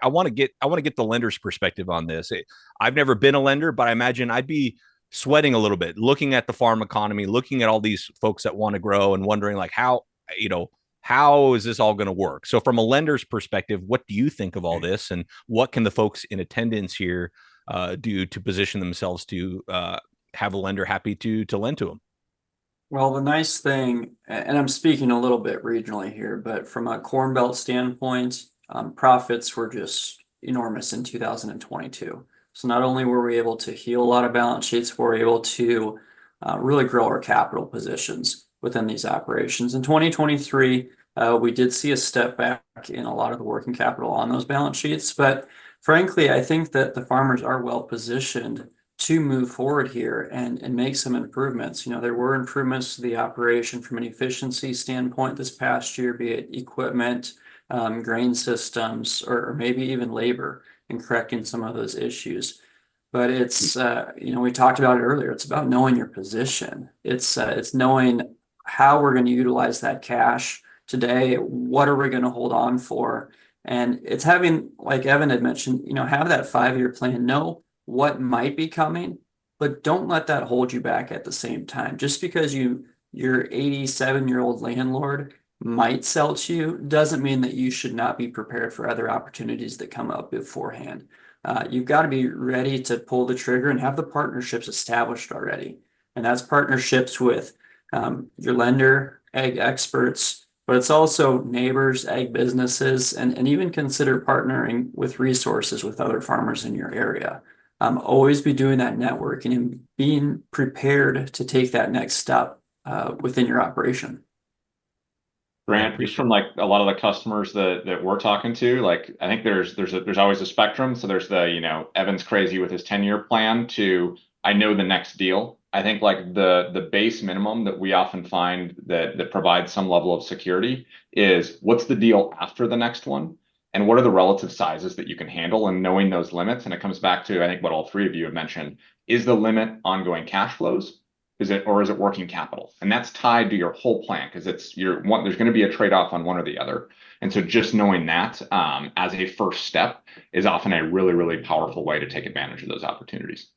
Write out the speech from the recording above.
I want to get the lender's perspective on this. I've never been a lender, but I imagine I'd be sweating a little bit, looking at the farm economy, looking at all these folks that want to grow, and wondering like you know, how is this all going to work? So, from a lender's perspective, what do you think of all this, and what can the folks in attendance here do to position themselves to have a lender happy to lend to them? Well, the nice thing, and I'm speaking a little bit regionally here, but from a Corn Belt standpoint, profits were just enormous in 2022. So not only were we able to heal a lot of balance sheets, we were able to really grow our capital positions within these operations. In 2023, we did see a step back in a lot of the working capital on those balance sheets, but frankly, I think that the farmers are well positioned to move forward here and make some improvements. You know, there were improvements to the operation from an efficiency standpoint this past year, be it equipment, grain systems, or maybe even labor, and correcting some of those issues. But it's you know, we talked about it earlier. It's about knowing your position. It's knowing how we're going to utilize that cash today. What are we going to hold on for? And it's having, like Evan had mentioned, you know, have that 5-year plan. Know what might be coming, but don't let that hold you back at the same time. Just because your 87-year-old landlord might sell to you doesn't mean that you should not be prepared for other opportunities that come up beforehand. You've got to be ready to pull the trigger and have the partnerships established already. And that's partnerships with your lender, ag experts, but it's also neighbors, ag businesses, and even consider partnering with resources with other farmers in your area. Always be doing that networking and being prepared to take that next step within your operation. I Grant, just appreciate from like a lot of the customers that we're talking to, like I think there's always a spectrum. So there's the, Evan's crazy with his 10-year plan to I know the next deal. I think like the base minimum that we often find that provides some level of security is what's the deal after the next one? And what are the relative sizes that you can handle and knowing those limits? And it comes back to, I think, what all three of you have mentioned. Is the limit ongoing cash flows? Is it working capital? And that's tied to your whole plan because there's going to be a trade-off on one or the other. And so just knowing that as a first step is often a really, really powerful way to take advantage of those opportunities.